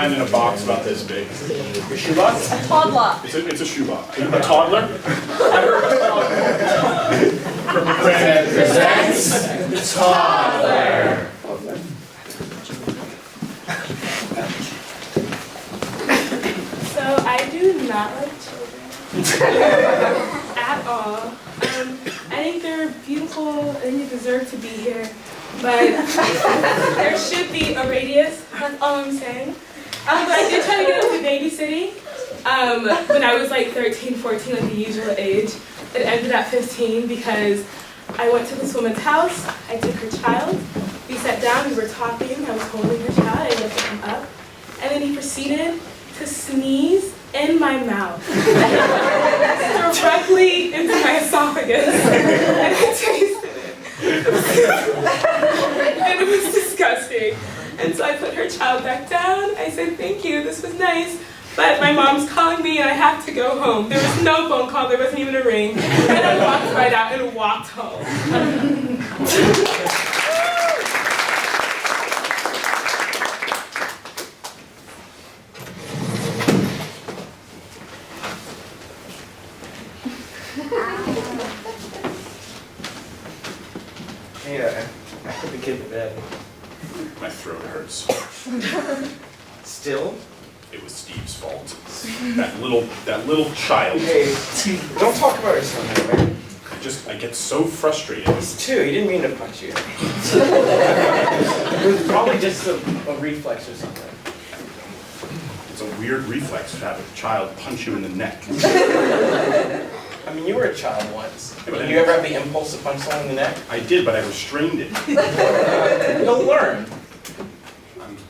hand in a box about this big. Your shoebox? A toddler. It's a shoebox. A toddler? Represents toddler. So I do not like children at all. I think they're beautiful and they deserve to be here, but there should be a radius, that's all I'm saying. But I did try to get into babysitting when I was like 13, 14, like the usual age. It ended at 15 because I went to this woman's house, I took her child, we sat down, we were talking, I was holding her child, I lifted him up, and then he proceeded to sneeze in my mouth, directly into my esophagus, and I tasted it. And it was disgusting. And so I put her child back down. I said, thank you, this was nice, but my mom's calling me and I have to go home. There was no phone call, there wasn't even a ring. And I walked right out and walked home. Yeah, I put the kid to bed. My throat hurts. Still? It was Steve's fault. That little child. Hey, don't talk about your son that way. I get so frustrated. He's 2, he didn't mean to punch you. It was probably just a reflex or something. It's a weird reflex to have a child punch you in the neck. I mean, you were a child once. Yeah, but Did you ever have the impulse to punch someone in the neck? I did, but I restrained it. You'll learn.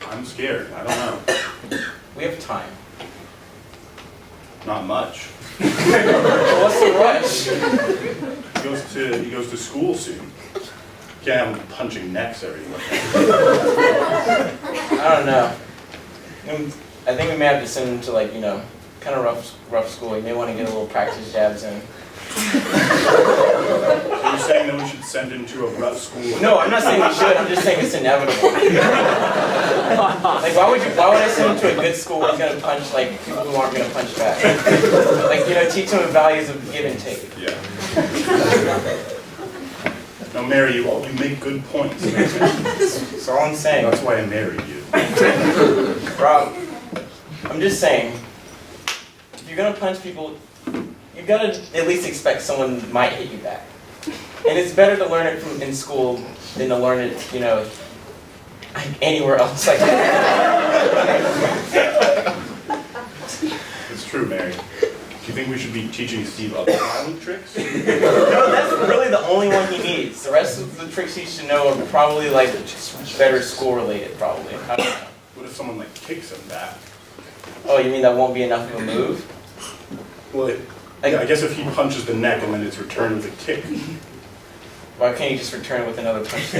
I'm scared. I don't know. We have time. Not much. Well, what's the rush? He goes to school soon. Can't have him punching necks everywhere. I don't know. I think we may have to send him to, like, kind of rough school. You may want to get a little practice jabs in. So you're saying that we should send him to a rough school? No, I'm not saying we should. I'm just saying it's inevitable. Like, why would I send him to a good school who's gonna punch like people who aren't gonna punch back? Like, teach them the values of give and take. Yeah. Now, Mary, you make good points. That's all I'm saying. That's why I married you. Rob, I'm just saying, if you're gonna punch people, you've got to at least expect someone might hit you back. And it's better to learn it in school than to learn it, anywhere else. Like It's true, Mary. Do you think we should be teaching Steve other violent tricks? No, that's really the only one he needs. The rest of the tricks he should know are probably like better school related, probably. I don't know. What if someone kicks him back? Oh, you mean that won't be enough of a move? Well, I guess if he punches the neck and then it's returned with a kick. Why can't you just return it with another punch?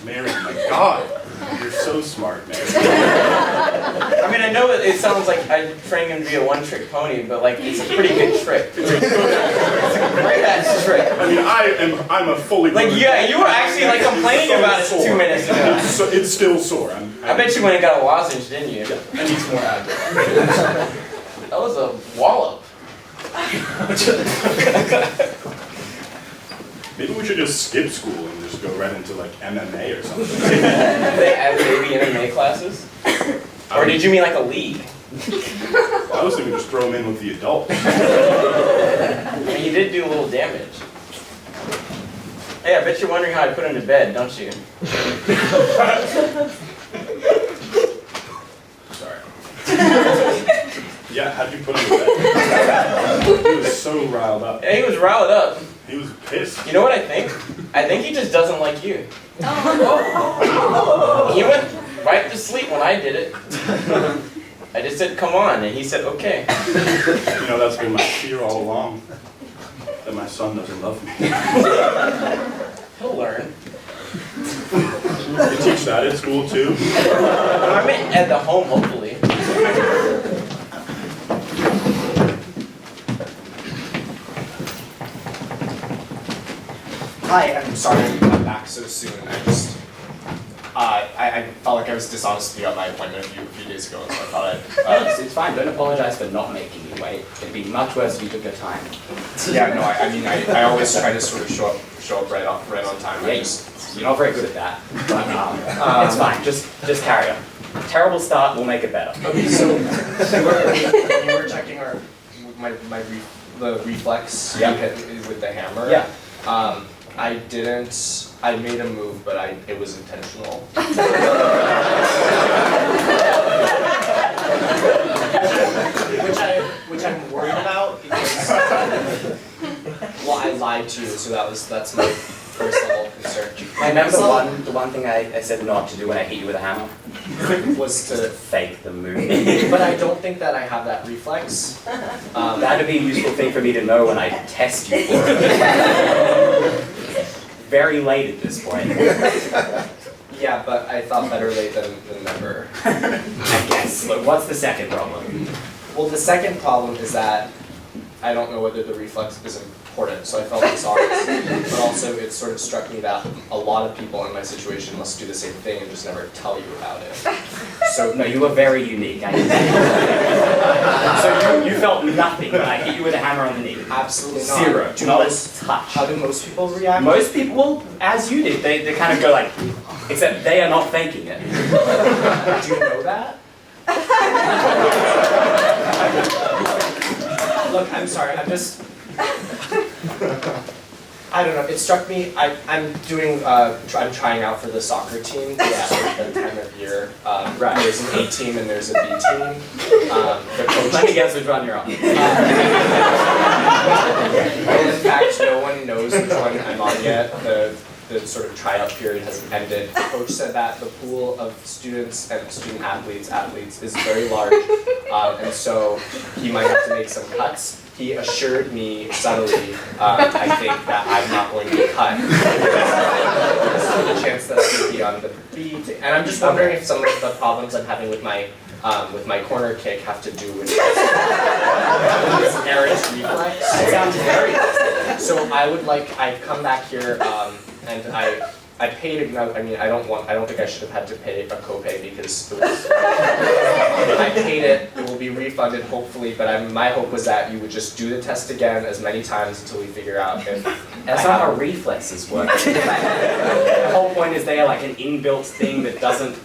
Mary, my God, you're so smart, Mary. I mean, I know it sounds like I'm training him to be a one-trick pony, but it's a pretty good trick. It's a great-ass trick. I mean, I'm a fully Yeah, you were actually complaining about it 2 minutes ago. It's still sore. I bet you went and got a lozenge, didn't you? Yeah, I need some more Advil. That was a wallop. Maybe we should just skip school and just go right into MMA or something. They have maybe MMA classes? Or did you mean like a league? I was thinking just throw him in with the adults. I mean, you did do a little damage. Hey, I bet you're wondering how I put him to bed, don't you? Sorry. Yeah, how'd you put him to bed? He was so riled up. Yeah, he was riled up. He was pissed. You know what I think? I think he just doesn't like you. He went right to sleep when I did it. I just said, come on, and he said, okay. That's been my fear all along, that my son doesn't love me. He'll learn. You teach that at school too? I meant at the home, hopefully. Hi, I'm sorry I'm back so soon. I I felt like I was dishonest with you at my appointment a few days ago, so I thought It's fine. Don't apologize for not making you wait. It'd be much worse if you took your time. yeah, no, I mean, I always try to sort of show up right on time. Yeah, you're not very good at that. But it's fine. Just carry on. Terrible start. We'll make it better. Okay, so you were checking the reflex you hit with the hammer. Yeah. I didn't. I made a move, but it was intentional. which I'm worried about because well, I lied to you, so that's my first level of concern. I remember the one thing I said not to do when I hit you with a hammer was to fake the move. But I don't think that I have that reflex. That'd be a useful thing for me to know when I test you for it. Very late at this point. Yeah, but I thought better late than never. I guess. Look, what's the second problem? Well, the second problem is that I don't know whether the reflex is important, so I felt dishonest. But also, it sort of struck me that a lot of people in my situation must do the same thing and just never tell you about it. So, no, you were very unique. I can tell. So you felt nothing when I hit you with a hammer on the knee? Absolutely not. Zero. Not a touch. How do most people react? Most people, well, as you did, they kind of go like, except they are not faking it. Do you know that? Look, I'm sorry, I'm just... I don't know, it struck me, I'm trying out for the soccer team, it's sort of that time of year. Right. There's an A team and there's a B team. The coach... Let me guess which one you're on. Well, in fact, no one knows which one I'm on yet. The sort of tryout period hasn't ended. The coach said that the pool of students and student athletes is very large, and so he might have to make some cuts. He assured me subtly, I think, that I'm not going to be cut. There's still a chance that I could be on the B team. And I'm just wondering if some of the problems I'm having with my corner kick have to do with this errant reflex. That sounds very... So I've come back here, and I paid, I mean, I don't think I should have had to pay a copay because it was, I paid it will be refunded hopefully, but my hope was that you would just do the test again as many times until we figure out if... That's not how reflexes work. The whole point is they are like an inbuilt thing that doesn't...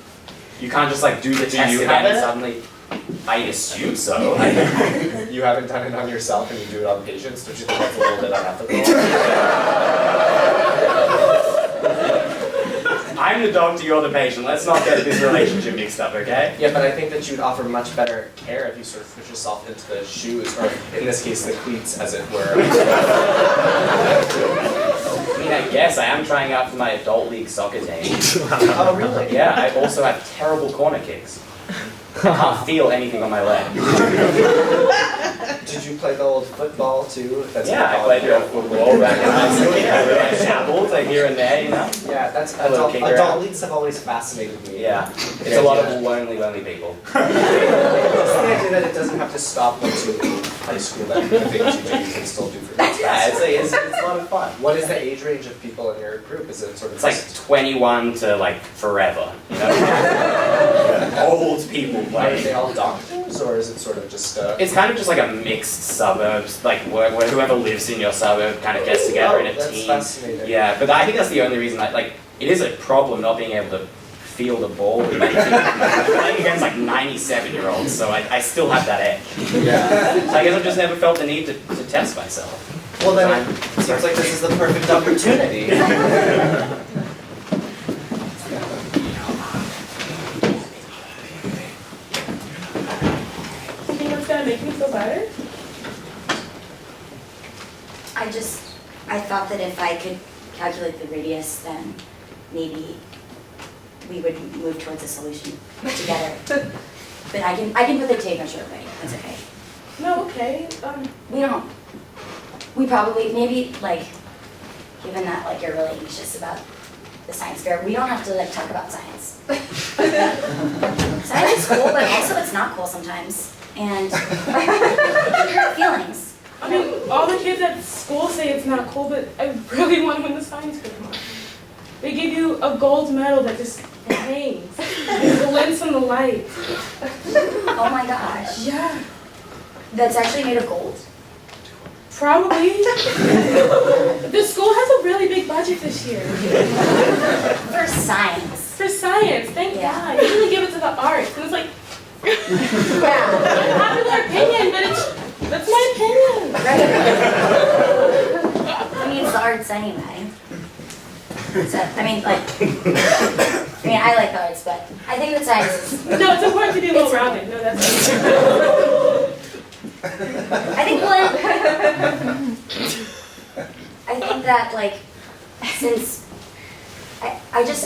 You can't just like do the test you again have and it? suddenly... I assume so. You haven't done it on yourself and you do it on patients? Don't you think that's a little bit unethical? I'm the doctor, you're the patient. Let's not get this relationship mixed up, okay? Yeah, but I think that you'd offer much better care if you sort of put yourself into the shoes, or in this case, the cleats, as it were. I mean, I guess I am trying out for my adult league soccer team. Oh, really? Yeah, I also have terrible corner kicks. I can't feel anything on my leg. Did you play the old football too? That's Yeah, I played real football back in high school. Yeah, with my shambles, like here and there, you know? Yeah, that's Hello, kicker out. adult leagues have always fascinated me. Yeah, it's a lot of lonely people. Just the idea that it doesn't have to stop once you leave high school, that the things you do you can still do for kids. Yeah, it's a lot of fun. What is the age range of people in your group? Is it sort of It's like 21 to like forever, you know? Old people Are play. they all doctors, or is it sort of just It's kind of just like a mixed suburbs, like where whoever lives in your suburb kind of gets together in a that's team. fascinating. Yeah, but I think that's the only reason it is a problem not being able to feel the ball with my team. I'm playing against like 97-year-olds, so I still have that edge. Yeah. So I guess I've just never felt the need to test myself. Well, then it seems like this is the perfect opportunity. You think it's gonna make me feel better? I thought that if I could calculate the radius, then maybe we would move towards a solution together. But I can put the tape measure away, that's okay. No, okay. We probably, maybe like, given that like you're really anxious about the science fair, we don't have to like talk about science. Science is cool, but also it's not cool sometimes. And it can hurt feelings. I mean, all the kids at school say it's not cool, but I really want to win the science fair tomorrow. They give you a gold medal that just hangs. It glints in the light. Oh my gosh. Yeah, That's actually made of gold? probably. The school has a really big budget this year. For science. For science, thank Yeah. God. They usually give it to the arts. And it's like, Yeah. unpopular opinion, but that's my opinion. Right. I mean, it's the arts anyway. So, I mean, I like the arts, but I think that science is, No, it's important to be well-rounded. No, that's I think that, like, since, I guess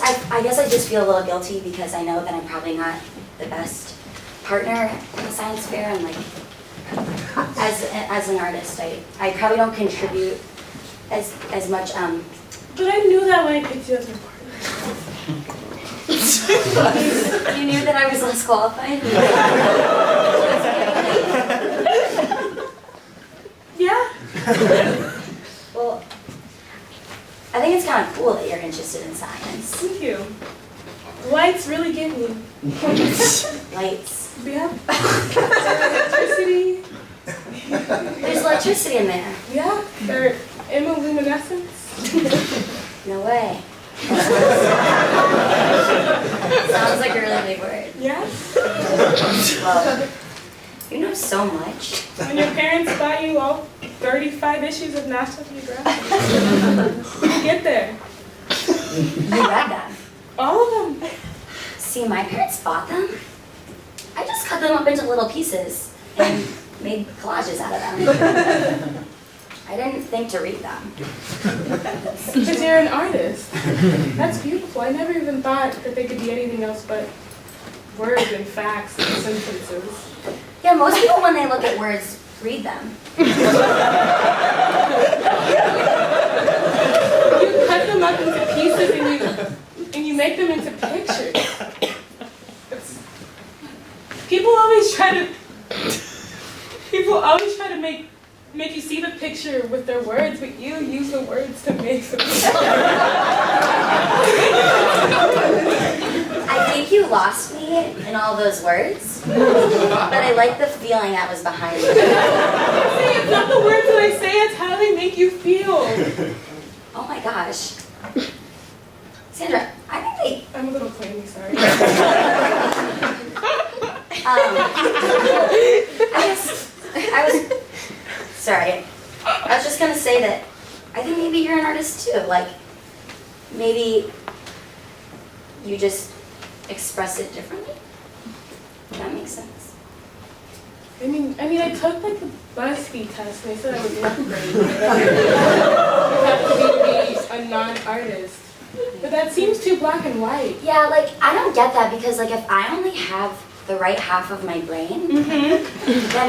I just feel a little guilty because I know that I'm probably not the best partner in the science fair, and like, as an artist, I probably don't contribute as much, But I knew that when I picked you as my partner. you knew that I was less qualified? Yeah. Well, I think it's kind of cool that you're interested in science. Thank you. Lights really get me. Lights. Yeah. Electricity. There's electricity in there. Yeah. They're imluminescence. No way. Sounds like a really big word. Yeah. Well, you know so much. When your parents buy you all 35 issues of National Geographic, you get there. You read them. All of them. See, my parents bought them. I just cut them up into little pieces and made collages out of them. I didn't think to read them. Because you're an artist. That's beautiful. I never even thought that they could be anything else but words and facts and sentences. Yeah, most people, when they look at words, read them. You cut them up into pieces and you make them into pictures. People always try to make you see the picture with their words, but you use the words to make the picture. I think you lost me in all those words, but I like the feeling that was behind it. It's not the words that I say, it's how they make you feel. Oh my gosh. Sandra, I think I'm a little clammy, sorry. sorry. I was just gonna say that I think maybe you're an artist too. Like, maybe you just express it differently. If that makes sense. I mean, I took like the BuzzFeed test and they said I was left brain. You have to be a non-artist. But that seems too black and white. Yeah, like, I don't get that because, like, if I only have the right half of my brain, then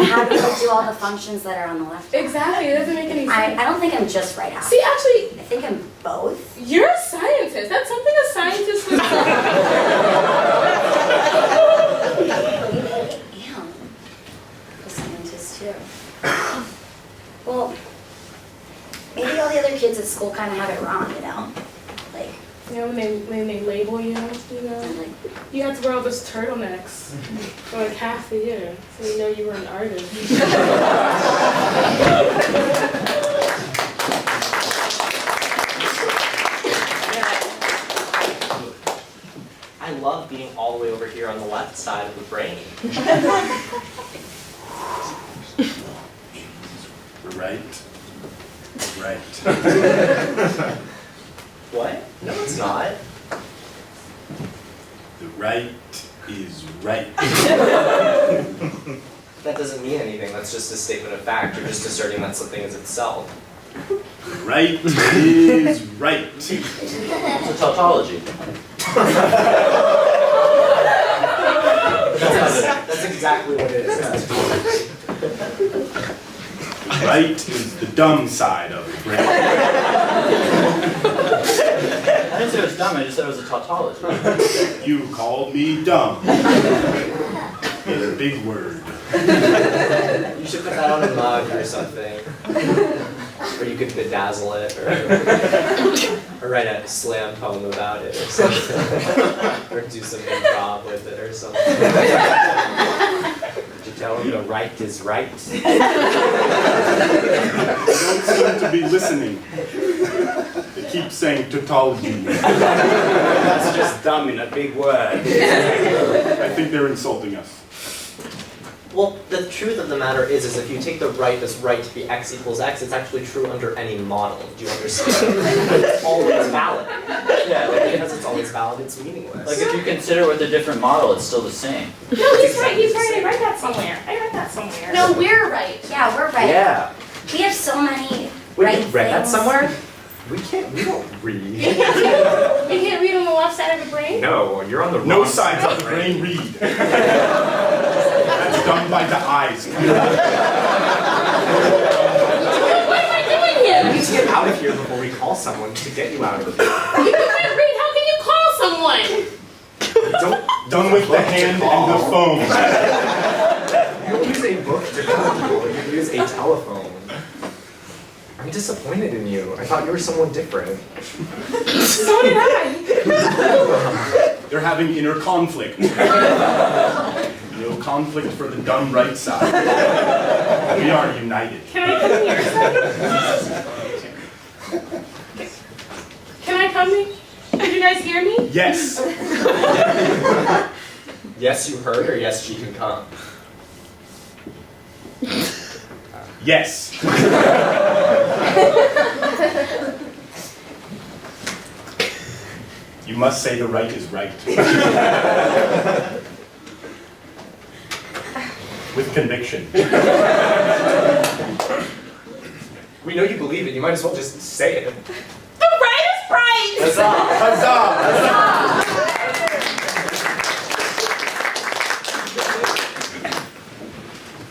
how do I do all the functions that are on the left? Exactly, it doesn't make any sense. I don't think I'm just right half. See, actually, I think I'm both. you're a scientist. That's something a scientist would say. Maybe I am a scientist too. Well, maybe all the other kids at school kind of have it wrong, you know? Like, You know, when they label you, like, you had to wear all those turtlenecks for like half the year, so you know you were an artist. I love being all the way over here on the left side of the brain. Right. Right. What? No, it's not. The right is right. That doesn't mean anything. That's just a statement of fact. You're just asserting that something is itself. The right is right. It's a tautology. That's exactly what it is. Right is the dumb side of the brain. I didn't say it was dumb, I just said it was a tautology. You called me dumb. It's a big word. You should put that on a mug or something. Or you could bedazzle it, or write a slam poem about it, or something. Or do some improv with it, or something. Did you tell him the right is right? You don't seem to be listening. They keep saying tautology. That's just dumb in a big word. I think they're insulting us. Well, the truth of the matter is if you take the right as right to be x equals x, it's actually true under any model. Do you understand? It's always valid. Yeah, like, because it's always valid, it's meaningless. Like if you consider it with a different model, it's still the same. No, he's right. He's right. I read that somewhere. No, we're right. Yeah, we're right. Yeah. We have so many Wait, right you read that things. somewhere? We don't read. You can't read on the left side of the brain? No, you're on the wrong No side. sides of the brain read. That's done by the eyes. What am I doing here? We need to get out of here before we call someone to get you out of here. You can't read. How can you call someone? Don't Done with the hand and the phone. You don't use a book to call people, you use a telephone. I'm disappointed in you. I thought you were someone different. So did I. They're having inner conflict. No conflict for the done right side. We are united. Can I come to your side? Can I come in? Did you guys hear me? Yes. Yes, you heard, or yes, she can come. Yes. You must say the right is right. With conviction. We know you believe it, you might as well just say it. The right is right. Huzzah! Huzzah!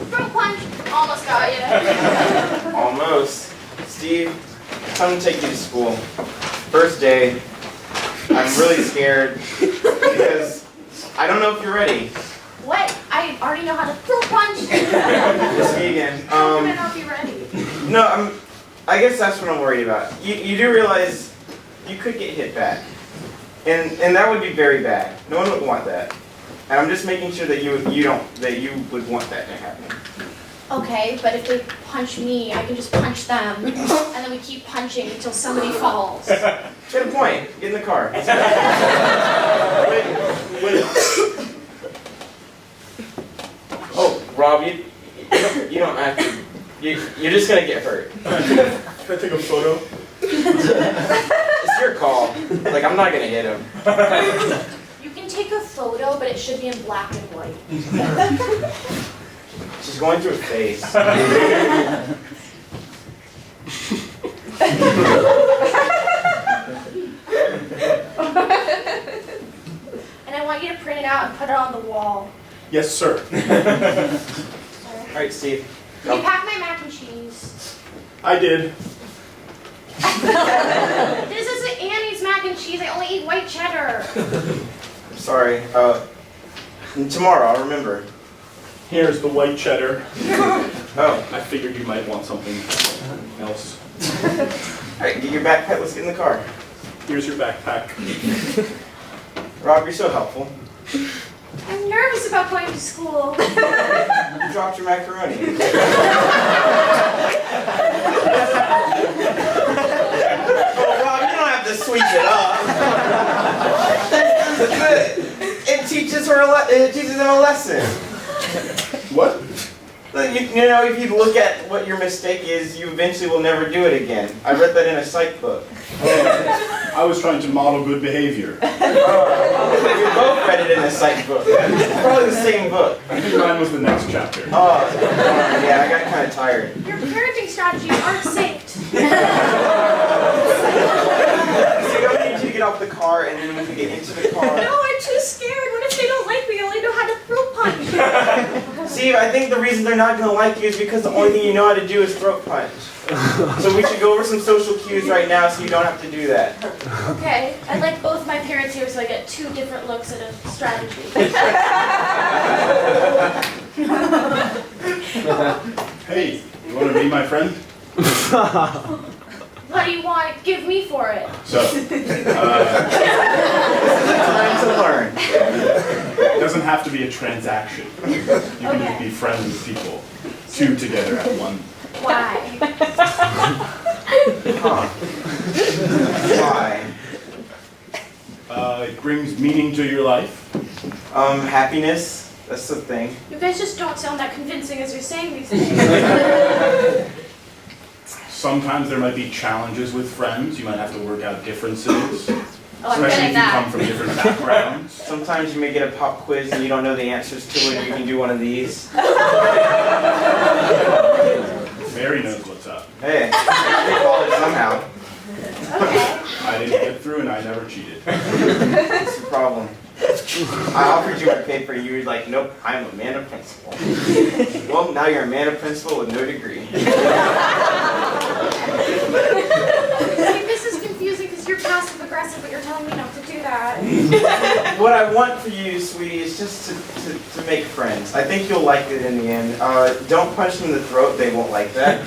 Fruit punch. Almost got you. Almost. Steve, come take you to school. First day. I'm really scared because I don't know if you're ready. What? I already know how to fruit punch. Just me again. How can I not be ready? No, I guess that's what I'm worried about. You do realize you could get hit back, and that would be very bad. No one would want that. And I'm just making sure that you would want that to happen. Okay, but if they punch me, I can just punch them, and then we keep punching until somebody falls. Get a point. Get in the car. Wait. Oh, Rob, you don't have to. You're just gonna get hurt. Can I take a photo? It's your call. Like, I'm not gonna hit him. You can take a photo, but it should be in black and white. She's going through a phase. And I want you to print it out and put it on the wall. Yes, sir. All right, Steve. Can you pack my mac and cheese? I did. This isn't Annie's mac and cheese. I only eat white cheddar. I'm sorry. Tomorrow, I'll remember. Here's the white cheddar. Oh. I figured you might want something else. All right, get your backpack. Let's get in the car. Here's your backpack. Rob, you're so helpful. I'm nervous about going to school. You dropped your macaroni. Oh, Rob, you don't have to sweep it up. It teaches them a lesson. What? You know, if you look at what your mistake is, you eventually will never do it again. I read that in a psych book. I was trying to model good behavior. We both read it in a psych book. It's probably the same book. I think mine was the next chapter. Oh, yeah, I got kind of tired. Your parenting strategies aren't synced. So I need you to get off the car, and then we can get into the car. No, I'm too scared. What if they don't like me? I only know how to throat punch. Steve, I think the reason they're not going to like you is because the only thing you know how to do is throat punch. So we should go over some social cues right now so you don't have to do that. Okay, I'd like both my parents here so I get two different looks at a strategy. Hey, you want to be my friend? What do you want to give me for it? So, Time to learn. it doesn't have to be a transaction. You can just be friends with people, two together at one. Why? Why? It brings meaning to your life. Happiness. That's the thing. You guys just don't sound that convincing as you're saying these things. Sometimes there might be challenges with friends. You might have to work out differences, Oh, I'm especially getting if you come that. from different backgrounds. Sometimes you may get a pop quiz and you don't know the answers to it. You can do one of these. Mary knows what's up. Hey, we called it somehow. Okay. I didn't get through and I never cheated. That's the problem. I offered you my paper and you were like, nope, I'm a man of principle. Well, now you're a man of principle with no degree. See, this is confusing because you're passive aggressive, but you're telling me not to do that. What I want for you, sweetie, is just to make friends. I think you'll like it in the end. Don't punch them in the throat, they won't like that.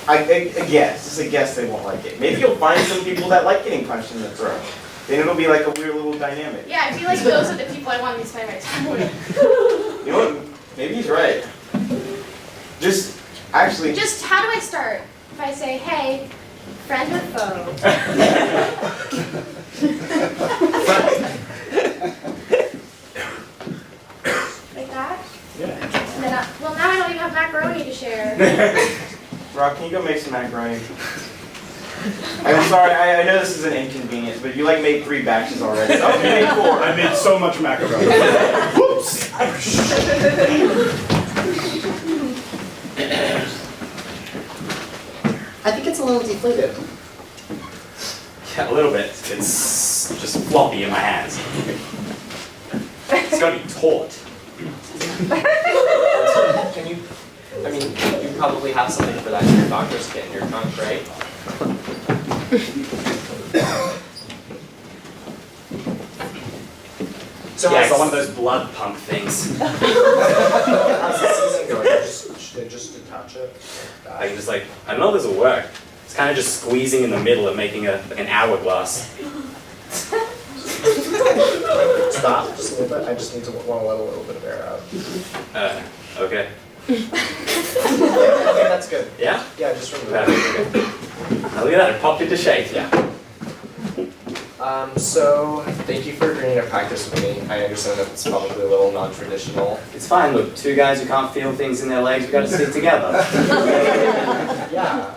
I guess, just a guess they won't like it. Maybe you'll find some people that like getting punched in the throat. Then it'll be like a weird little dynamic. Yeah, I feel like those are the people I want to spend my time with. You know what? Maybe he's right. Just how do I start? If I say, hey, friend or foe? Like that? Yeah. And then well, now I don't even have macaroni to share. Rob, can you go make some macaroni? I'm sorry, I know this is an inconvenience, but you made 3 batches already. So you made 4. I made so much macaroni. Whoops! I think it's a little deflated. Yeah, a little bit. It's just floppy in my hands. It's gotta be taut. You probably have something for that in your doctor's kit in your trunk, right? So Yeah, I how's got one of those blood pump things. how's the season going? Just detach it. I can just I don't know if this will work. It's kind of just squeezing in the middle and making an hourglass. Stop, just a little bit. I just want to let a little bit of air out. Okay. Okay, that's good. Yeah? Yeah, just remove Okay. it. Now look at that, it popped into shape. Yeah. So, thank you for agreeing to practice with me. I understand that it's probably a little non-traditional. It's fine, look, 2 guys who can't feel things in their legs, we gotta stick together. Yeah,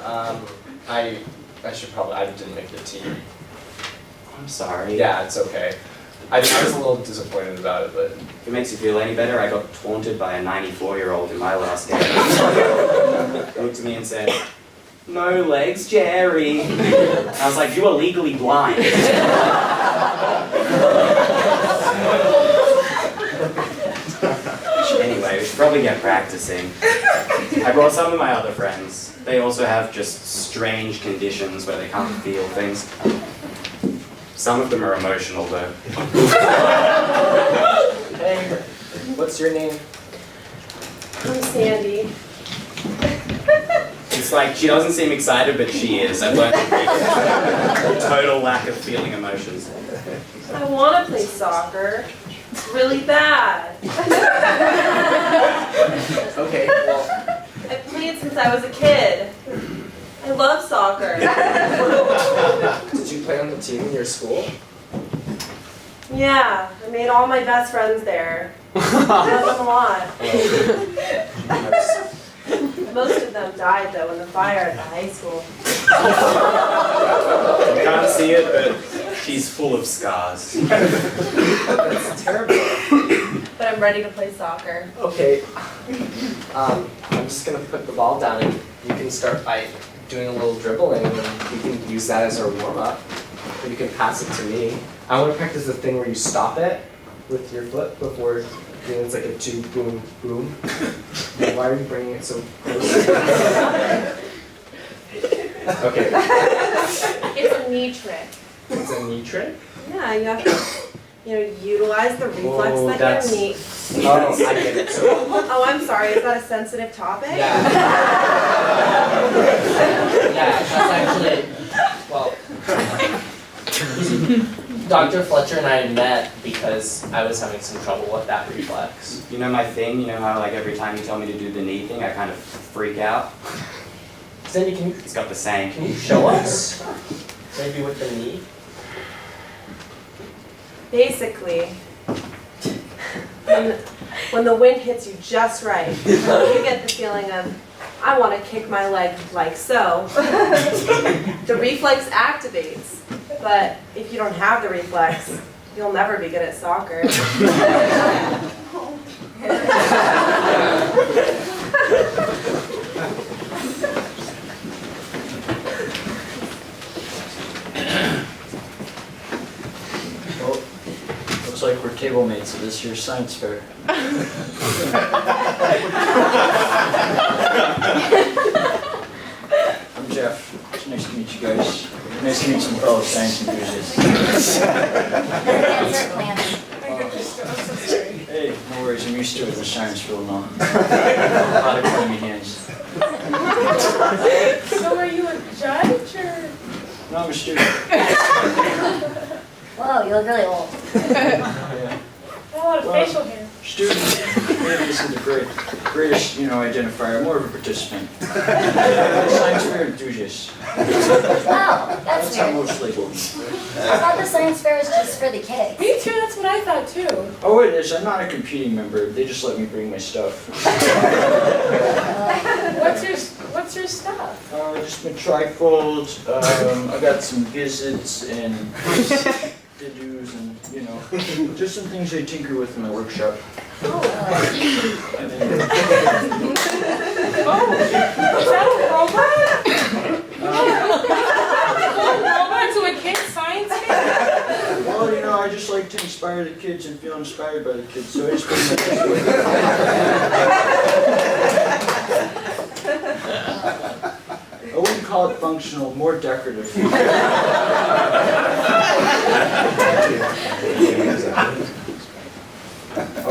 I didn't make the team. I'm sorry. Yeah, it's okay. I was a little disappointed about it, but If it makes you feel any better, I got taunted by a 94-year-old in my last game. He looked at me and said, "No legs, Jerry." And I was like, "You are legally blind." Anyway, we should probably get practicing. I brought some of my other friends. They also have just strange conditions where they can't feel things. Some of them are emotional though. hey, what's your name? I'm Sandy. It's like she doesn't seem excited, but she is. I've learned a total lack of feeling emotions. I want to play soccer. Really bad. Okay, well, I played since I was a kid. I love soccer. did you play on the team in your school? Yeah, I made all my best friends there. I love them a lot. Most of them died though in the fire at the high school. You can't see it, but she's full of scars. That's terrible. But I'm ready to play soccer. Okay, I'm just gonna put the ball down and you can start by doing a little dribbling and you can use that as our warm-up. Or you can pass it to me. I want to practice the thing where you stop it with your foot before doing it's like a 2 boom boom. Why are you bringing it so close? Okay. It's a knee trick. It's a knee trick? Yeah, you have to utilize the reflex Oh, that that's- you need. Oh, I get it. So, Oh, I'm sorry, is that a sensitive topic? yeah. Yeah, that's actually, well, Dr. Fletcher and I met because I was having some trouble with that reflex. You know my thing? You know how like every time you tell me to do the knee thing, I kind of freak out? Cindy, can It's got the same. you show us? Maybe with the knee? Basically, when the wind hits you just right, you get the feeling of, I want to kick my leg like so. The reflex activates, but if you don't have the reflex, you'll never be good at soccer. Well, looks like we're table mates at this year's science fair. I'm Jeff. It's nice to meet you guys. Nice to meet some fellow science enthusiasts. Answer planning. Hey, no worries, I'm used to it in the science field now. A lot of clammy hands. So are you a judge or? No, I'm a student. Whoa, you look really old. Yeah. A lot of facial hair. Student, maybe isn't the greatest, identifier. More of a participant. Science fair enthusiast. Oh, that's That's how weird. most label me. I thought the science fair was just for the kids. Me too, that's what I thought too. Oh, it is. I'm not a competing member. They just let me bring my stuff. What's your stuff? Just my trifold. I got some gizzards and to-dos and, just some things I tinker with in my workshop. Oh, And then, is that a robot? Robot to a kid's science fair? well, I just like to inspire the kids and feel inspired by the kids, so I just bring my kids with I wouldn't call it functional, more decorative.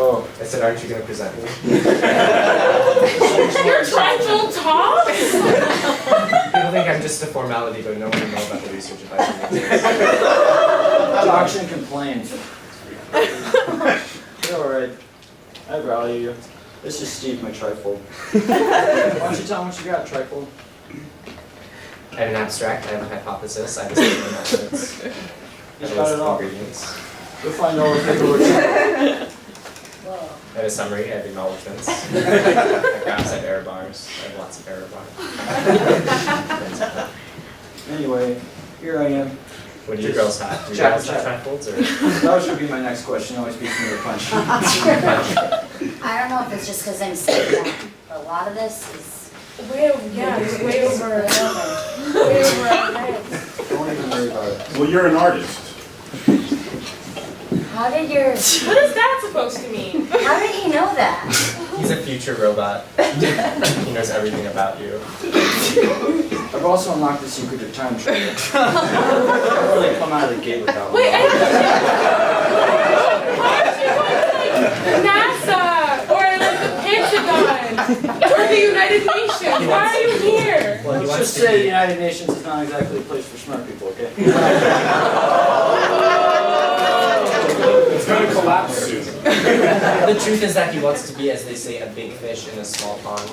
Oh, I said, aren't you going to present me? Your trifold talks? People think I'm just a formality, but no one will know about the research if I talks and complains. You're alright. I value you. This is Steve, my trifold. Why don't you tell him what you got, trifold? I have an abstract, I have a hypothesis, I have a statement of methods. He's I have a got list it of all. ingredients. You'll find all the paperwork. I have a summary, I have acknowledgements. I have graphs, I have error bars. I have lots of error bars. Anyway, here I am. What do you girls have? Do you Chat, girls have chat. trifolds or? That was going to be my next question. Always beats me with a punch. I don't know if it's just because I'm sitting down, but a lot of this is Way over, yeah, it's way over our heads. Don't even worry about it. Well, you're an artist. how did your What is that supposed to mean? how did he know that? He's a future robot. He knows everything about you. I've also unlocked the secret of time travel. I don't really come out of the gate without Wait, one. why aren't you going to like NASA or like the Pentagon or the United Nations? Why are you here? Well, he Let's wants just to say the be. United Nations is not exactly a place for smart people, okay? It's going to collapse soon. The truth is that he wants to be, as they say, a big fish in a small pond.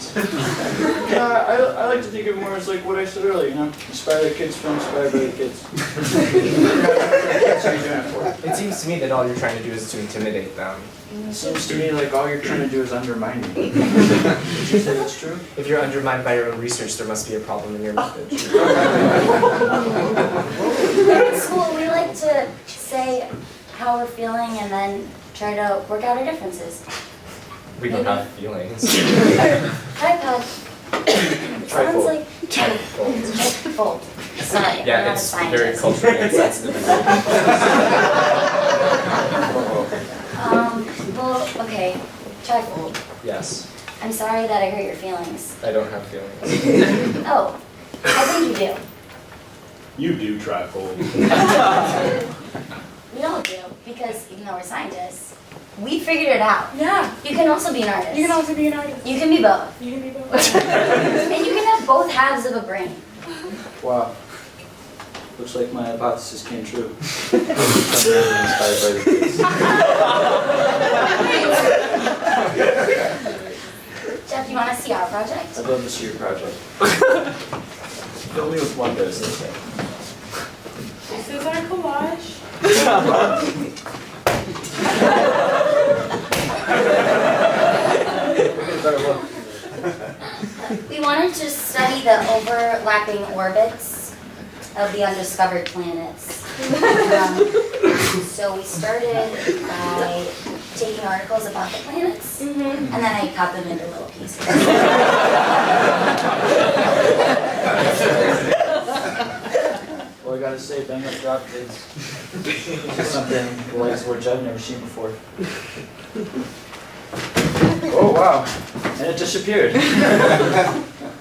I like to think of it more as like what I said earlier, inspire the kids, feel inspired by the kids. That's what you're doing it for. It seems to me that all you're trying to do is to intimidate them. It seems to me like all you're trying to do is undermine me. Would you say that's true? If you're undermined by your own research, there must be a problem in your message. In school, we like to say how we're feeling and then try to work out our differences. We don't have feelings. Tripod. Sounds Trifold. like Trifold. trifold. Sorry, I'm Yeah, not a it's very scientist. culturally insensitive. Well, okay, trifold. Yes, I'm sorry that I hurt your feelings. I don't have feelings. Oh, I think you do. You do trifold. We all do. because even though we're scientists, we figured it out. Yeah. You can also be an artist. You can also be an artist. You can be both. You can be both. And you can have both halves of a brain. Wow. Looks like my hypothesis came true. I'm really inspired by the kids. Jeff, you want to see our project? I'd love to see your project. Fill me with wonders, they say. This is our collage. We wanted to study the overlapping orbits of the undiscovered planets. So we started by taking articles about the planets, and then I cut them into little pieces. Well, I gotta say, bang up drop kids. Something the likes of which I've never seen before. Oh wow, and it disappeared.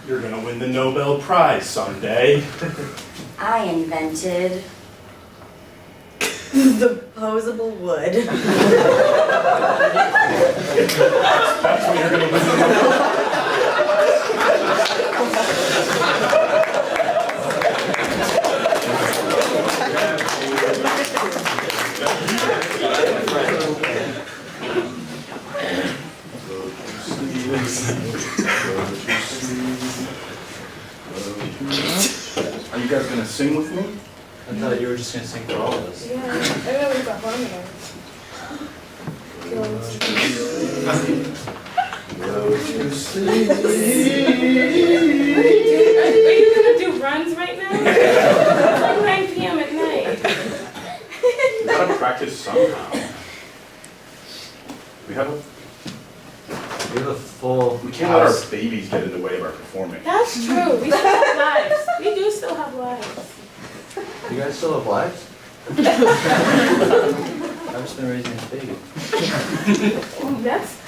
You're gonna win the Nobel Prize someday. I invented the posable wood. That's when you're gonna win the Nobel Are you guys gonna sing with me? I thought you were just gonna sing for all of us. Yeah. I know we've got harmonize. Are you gonna do runs right now? It's like 9 p.m. at night. We gotta practice somehow. We have a. We have a full We can't let our babies get in the way of our performing. That's true. We still have lives. We do still have lives. You guys still have lives? I've just been raising this baby.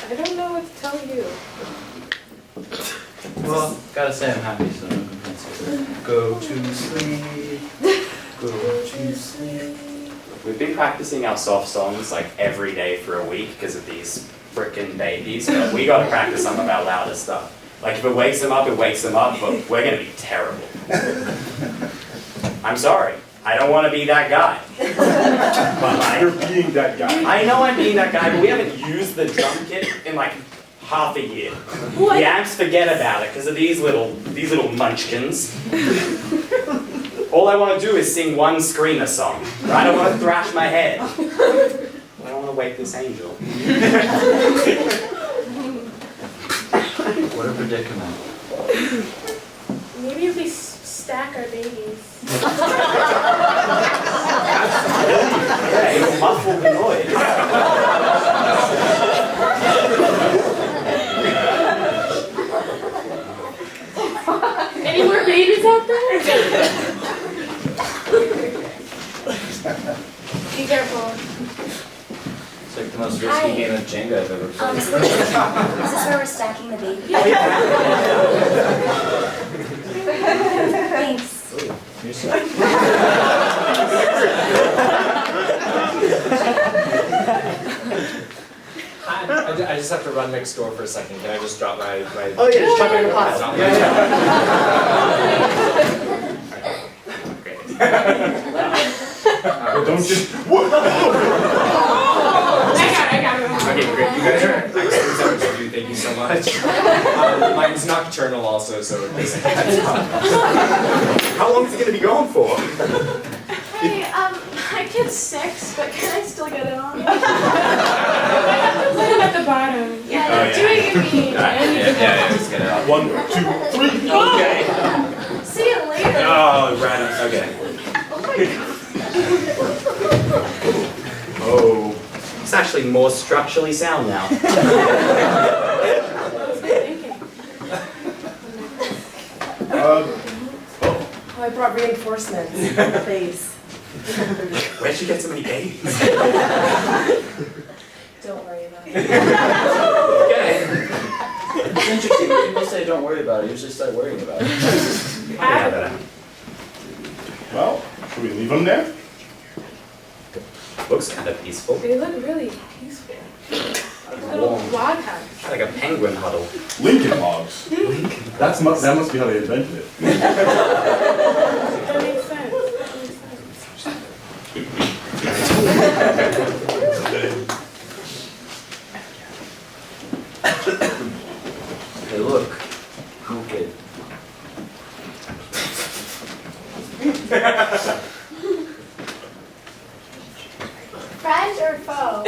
I don't know what to tell you. Well, gotta say I'm happy, so no complaints. Go to sleep. Go to sleep. We've been practicing our soft songs like every day for a week because of these frickin' babies, but we gotta practice some of our louder stuff. Like if it wakes them up, it wakes them up, but we're gonna be terrible. I'm sorry. I don't want to be that guy. But You're being that guy. I know I'm being that guy, but we haven't used the drum kit in like half a year. What? The amps forget about it because of these little munchkins. All I want to do is sing one screamer song. Right? I don't want to thrash my head. I don't want to wake this angel. What a predicament. Maybe if we stack our babies. Yeah, it'll muffle the noise. Any more babies out there? Be careful. It's like the most risky game of Jenga I've ever played. Is this where we're stacking the baby? Thanks. You're so I just have to run next door for a second. Can I just drop my Oh yeah, just chuck it in the pot. Don't just. I got it. Okay, great. You guys are experts at what you do. Thank you so much. Mine's nocturnal also, so it doesn't How long is it going to be going for? Hey, my kid's 6, but can I still get it on? Put them at the bottom. Yeah, do what you mean. Yeah, just get it out. 1, 2, 3. Okay. See you later. Oh, right. Okay. Oh my god. Oh. It's actually more structurally sound now. What was I thinking? Oh, I brought reinforcements in the face. Where'd you get so many babies? Don't worry about it. Okay. It's interesting, when people say don't worry about it, I usually start worrying about it. Yeah, that Well, should we leave them there? looks kind of peaceful. They look really peaceful. Like a little Warm. log house. Like a penguin huddle. Lincoln logs. That must be how they invented it. That makes sense. Hey, look. Cool kid. Friend or foe?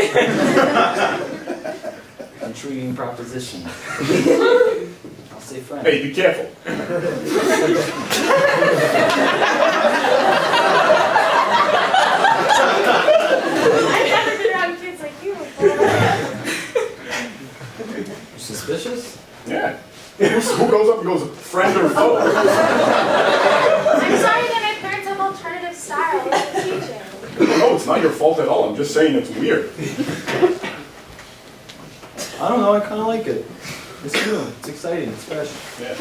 Intriguing proposition. I'll say friend. Hey, be careful. I've never been around kids like you before. You suspicious? Yeah. Who goes up and goes, friend or foe? I'm sorry that my parents have alternative styles of teaching. No, it's not your fault at all. I'm just saying it's weird. I don't know, I kinda like it. It's new, it's exciting, it's fresh. Yeah.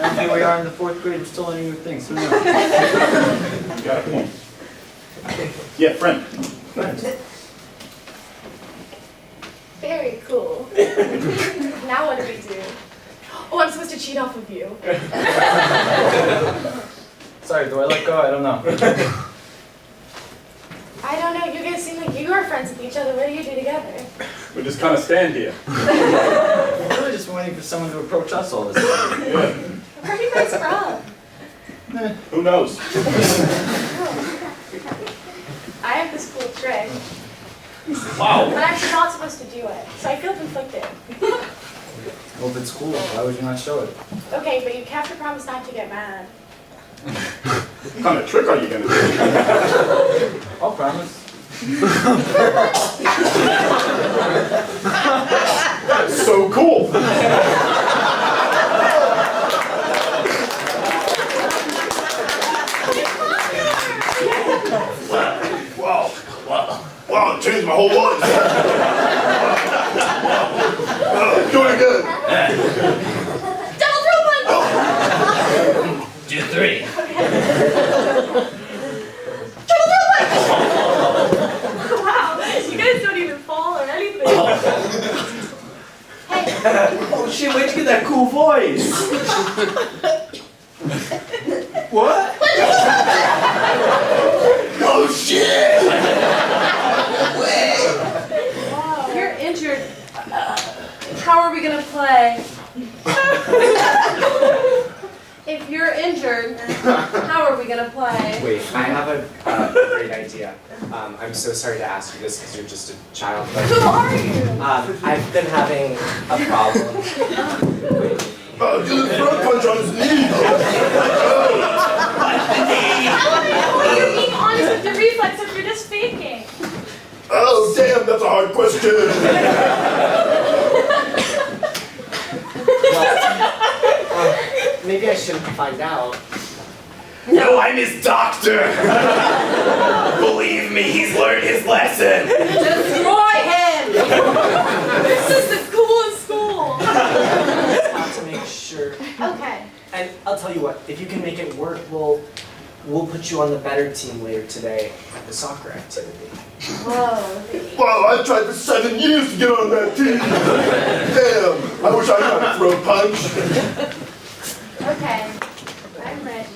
Now here we are in the 4th grade, we're still learning new things. Who knows? You got a point. Yeah, friend. Very cool. Now what do we do? Oh, I'm supposed to cheat off of you. Sorry, do I let go? I don't know. I don't know, you guys seem like you are friends with each other. What do you do together? We just kind of stand here. I've really just been waiting for someone to approach us all this time. Yeah. Where are you guys from? Who knows? I have this cool trick, Wow. but I'm actually not supposed to do it, so I feel conflicted. Well, if it's cool, why would you not show it? Okay, but you have to promise not to get mad. What kind of trick are you going to do? I'll promise. That's so cool. Wow, it changed my whole life. Doing good. Double throw punch! Do 3. Wow, you guys don't even fall or anything. Hey, Oh shit, where'd you get that cool voice? What? Oh shit! If you're injured, how are we gonna play? If you're injured, how are we gonna play? Wait, I have a great idea. I'm so sorry to ask you this because you're just a child, but who are you? I've been having a problem. Get a front punch on his knee! How are you being honest with the reflex if you're just faking? Oh, damn, that's a hard question. Maybe I shouldn't find out. No, I'm his doctor! Believe me, he's learned his lesson! Destroy him! This is the coolest school. Just have to make sure. Okay. And I'll tell you what, if you can make it work, we'll put you on the better team later today at the soccer activity. Whoa. Wow, I tried for 7 years to get on that team. Damn, I wish I got a throw punch. Okay. I'm ready.